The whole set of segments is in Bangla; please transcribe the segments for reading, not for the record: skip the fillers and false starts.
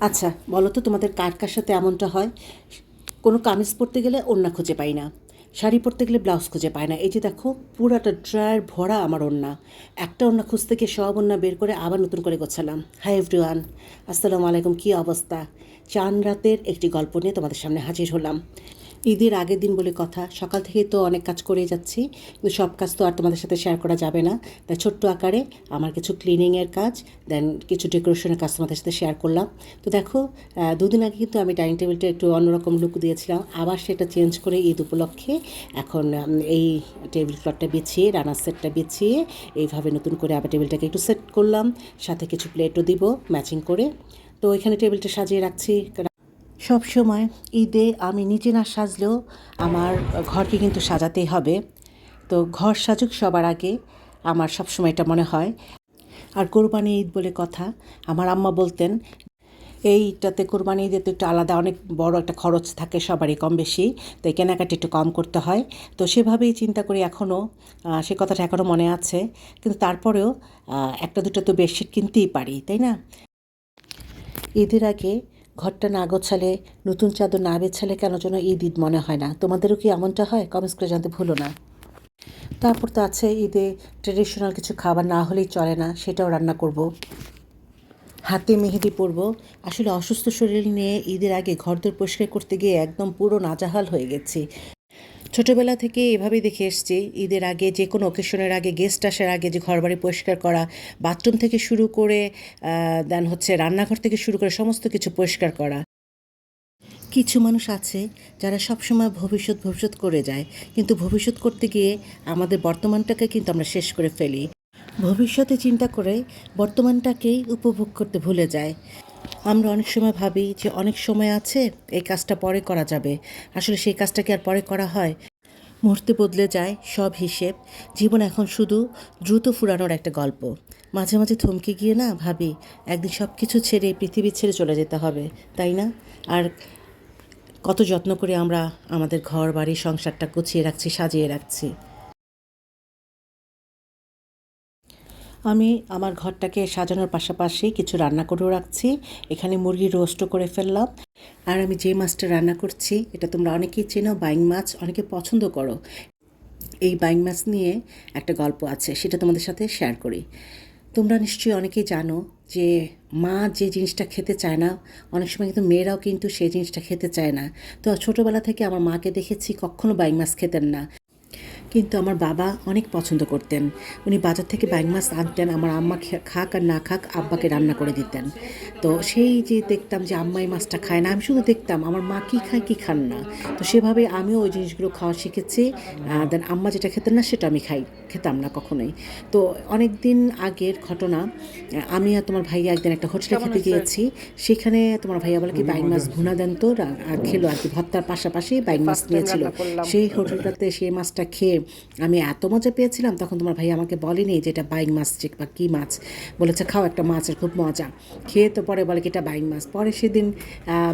আচ্ছা, বলো তো তোমাদের কার কার সাথে এমনটা হয়? কোনো কামিজ পরতে গেলে ওড়না খুঁজে পাই না, শাড়ি পরতে গেলে ব্লাউজ খুঁজে পায় না। এই যে দেখো, পুরাটা ড্রয়ার ভরা আমার ওড়না। একটা ওড়না খুঁজতে গিয়ে সব ওড়না বের করে আবার নতুন করে গোছালাম। হাই এভরিওয়ান, আসসালামু আলাইকুম। কী অবস্থা? চান রাতের একটি গল্প নিয়ে তোমাদের সামনে হাজির হলাম। ঈদের আগের দিন বলে কথা, সকাল থেকেই তো অনেক কাজ করেই যাচ্ছি, কিন্তু সব কাজ তো আর তোমাদের সাথে শেয়ার করা যাবে না। তাই ছোট্ট আকারে আমার কিছু ক্লিনিংয়ের কাজ, দেন কিছু ডেকোরেশনের কাজ তোমাদের সাথে শেয়ার করলাম। তো দেখো, দুদিন আগে কিন্তু আমি ডাইনিং টেবিলটা একটু অন্যরকম লুক দিয়েছিলাম, আবার সেটা চেঞ্জ করে ঈদ উপলক্ষে এখন এই টেবিল ক্লথটা বিছিয়ে, রানার সেটটা বিছিয়ে এইভাবে নতুন করে আবার টেবিলটাকে একটু সেট করলাম। সাথে কিছু প্লেটও দিব ম্যাচিং করে। তো এখানে টেবিলটা সাজিয়ে রাখছি। সব সময় ঈদে আমি নিজে না সাজলেও আমার ঘরকে কিন্তু সাজাতেই হবে। তো ঘর সাজুক সবার আগে, আমার সব সময় এটা মনে হয়। আর কোরবানি ঈদ বলে কথা, আমার আম্মা বলতেন এইটাতে কোরবানি ঈদে তো একটু আলাদা, অনেক বড় একটা খরচ থাকে সবারই কম বেশি, তো এই কেনাকাটি একটু কম করতে হয়। তো সেভাবেই চিন্তা করি এখনও, সে কথাটা এখনও মনে আছে। কিন্তু তারপরেও একটা দুটো তো বেডশিট কিনতেই পারি, তাই না? ঈদের আগে ঘরটা না গোছালে, নতুন চাদর না বেছালে কেন যেন ঈদ ঈদ মনে হয় না। তোমাদেরও কি এমনটা হয়? কমেন্টস করে জানতে ভুলো না। তারপর তো আছে ঈদে ট্রেডিশনাল কিছু খাবার না হলেই চলে না, সেটাও রান্না করব। হাতে মেহেদি পরব। আসলে অসুস্থ শরীর নিয়ে ঈদের আগে ঘরদোর পরিষ্কার করতে গিয়ে একদম পুরো নাজেহাল হয়ে গেছি। ছোটোবেলা থেকে এভাবেই দেখে এসছি, ঈদের আগে যে কোনো অকেশনের আগে, গেস্ট আসার আগে যে ঘরবাড়ি পরিষ্কার করা, বাথরুম থেকে শুরু করে দেন হচ্ছে রান্নাঘর থেকে শুরু করে সমস্ত কিছু পরিষ্কার করা। কিছু মানুষ আছে যারা সবসময় ভবিষ্যৎ ভবিষ্যৎ করে যায়, কিন্তু ভবিষ্যৎ করতে গিয়ে আমাদের বর্তমানটাকে কিন্তু আমরা শেষ করে ফেলি। ভবিষ্যতে চিন্তা করে বর্তমানটাকেই উপভোগ করতে ভুলে যায়। আমরা অনেক সময় ভাবি যে অনেক সময় আছে, এই কাজটা পরে করা যাবে। আসলে সেই কাজটা কি আর পরে করা হয়? মুহূর্তে বদলে যায় সব হিসেব। জীবন এখন শুধু দ্রুত ফুরানোর একটা গল্প। মাঝে মাঝে থমকে গিয়ে না ভাবি, একদিন সব কিছু ছেড়ে, পৃথিবী ছেড়ে চলে যেতে হবে, তাই না? আর কত যত্ন করে আমরা আমাদের ঘর বাড়ি সংসারটা গুছিয়ে রাখছি, সাজিয়ে রাখছি। আমি আমার ঘরটাকে সাজানোর পাশাপাশি কিছু রান্না করেও রাখছি। এখানে মুরগির রোস্টও করে ফেললাম। আর আমি যে মাছটা রান্না করছি, এটা তোমরা অনেকেই চেনো, বাইং মাছ, অনেকে পছন্দ করো। এই বাইং মাছ নিয়ে একটা গল্প আছে, সেটা তোমাদের সাথে শেয়ার করি। তোমরা নিশ্চয়ই অনেকেই জানো যে মা যে জিনিসটা খেতে চায় না, অনেক সময় কিন্তু মেয়েরাও কিন্তু সেই জিনিসটা খেতে চায় না। তো ছোটোবেলা থেকে আমার মাকে দেখেছি কখনো বাইং মাছ খেতেন না, কিন্তু আমার বাবা অনেক পছন্দ করতেন। উনি বাজার থেকে বাইং মাছ আনতেন, আমার আম্মা খাক আর না খাক আব্বাকে রান্না করে দিতেন। তো সেই যে দেখতাম যে আম্মা এই মাছটা খায় না, আমি শুধু দেখতাম আমার মা কী খায় কী খান না। তো সেভাবে আমিও ওই জিনিসগুলো খাওয়া শিখেছি। দেন আম্মা যেটা খেতেন না সেটা আমি খেতাম না কখনোই। তো অনেক দিন আগের ঘটনা, আমি আর তোমার ভাইয়া একদিন একটা হোটেলে খেতে গিয়েছি। সেখানে তোমার ভাইয়া বলে কি বাইং মাছ ভুনা দেন তো, আর খেলো আর কি, ভর্তার পাশাপাশি বাইং মাছ নিয়েছিল। সেই হোটেলটাতে সেই মাছটা খেয়ে আমি এত মজা পেয়েছিলাম। তখন তোমার ভাই আমাকে বলেনি যে এটা বাইং মাছ বা কী মাছ, বলেছে খাও একটা মাছের খুব মজা। খেয়ে তো পরে বলে কি এটা বাইং মাছ। পরে সেদিন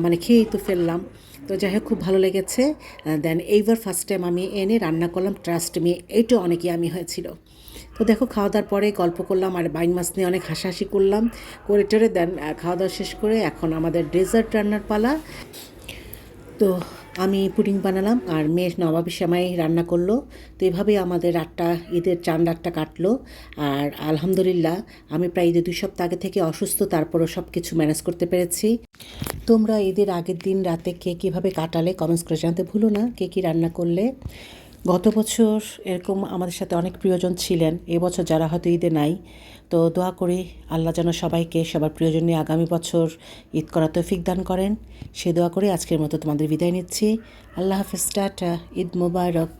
মানে খেয়েই তো ফেললাম। তো যাই হোক, খুব ভালো লেগেছে। দেন এইবার ফার্স্ট টাইম আমি এনে রান্না করলাম, ট্রাস্ট মি, এইটা অনেকই আমি হয়েছিল। তো দেখো, খাওয়া দাওয়ার পরে গল্প করলাম আর বাইং মাছ নিয়ে অনেক হাসাহাসি করলাম, করে টেরে দেন খাওয়া দাওয়া শেষ করে এখন আমাদের ডেজার্ট রান্নার পালা। তো আমি পুডিং বানালাম আর মেয়ে নবাবী সেমাই রান্না করলো। তো এভাবেই আমাদের রাতটা, ঈদের চান রাতটা কাটলো। আর আলহামদুলিল্লাহ, আমি প্রায় ঈদের 2 সপ্তাহ আগে থেকে অসুস্থ, তারপরও সব কিছু ম্যানেজ করতে পেরেছি। তোমরা ঈদের আগের দিন রাতে কে কীভাবে কাটালে কমেন্টস করে জানতে ভুলো না, কে কী রান্না করলে। গত বছর এরকম আমাদের সাথে অনেক প্রিয়জন ছিলেন, এবছর যারা হয়তো ঈদে নাই। তো দোয়া করি আল্লাহ যেন সবাইকে সবার প্রিয়জন নিয়ে আগামী বছর ঈদ করার তৌফিক দান করেন। সে দোয়া করে আজকের মতো তোমাদের বিদায় নিচ্ছি। আল্লাহ হাফেজ, টাটা, ঈদ মোবারক।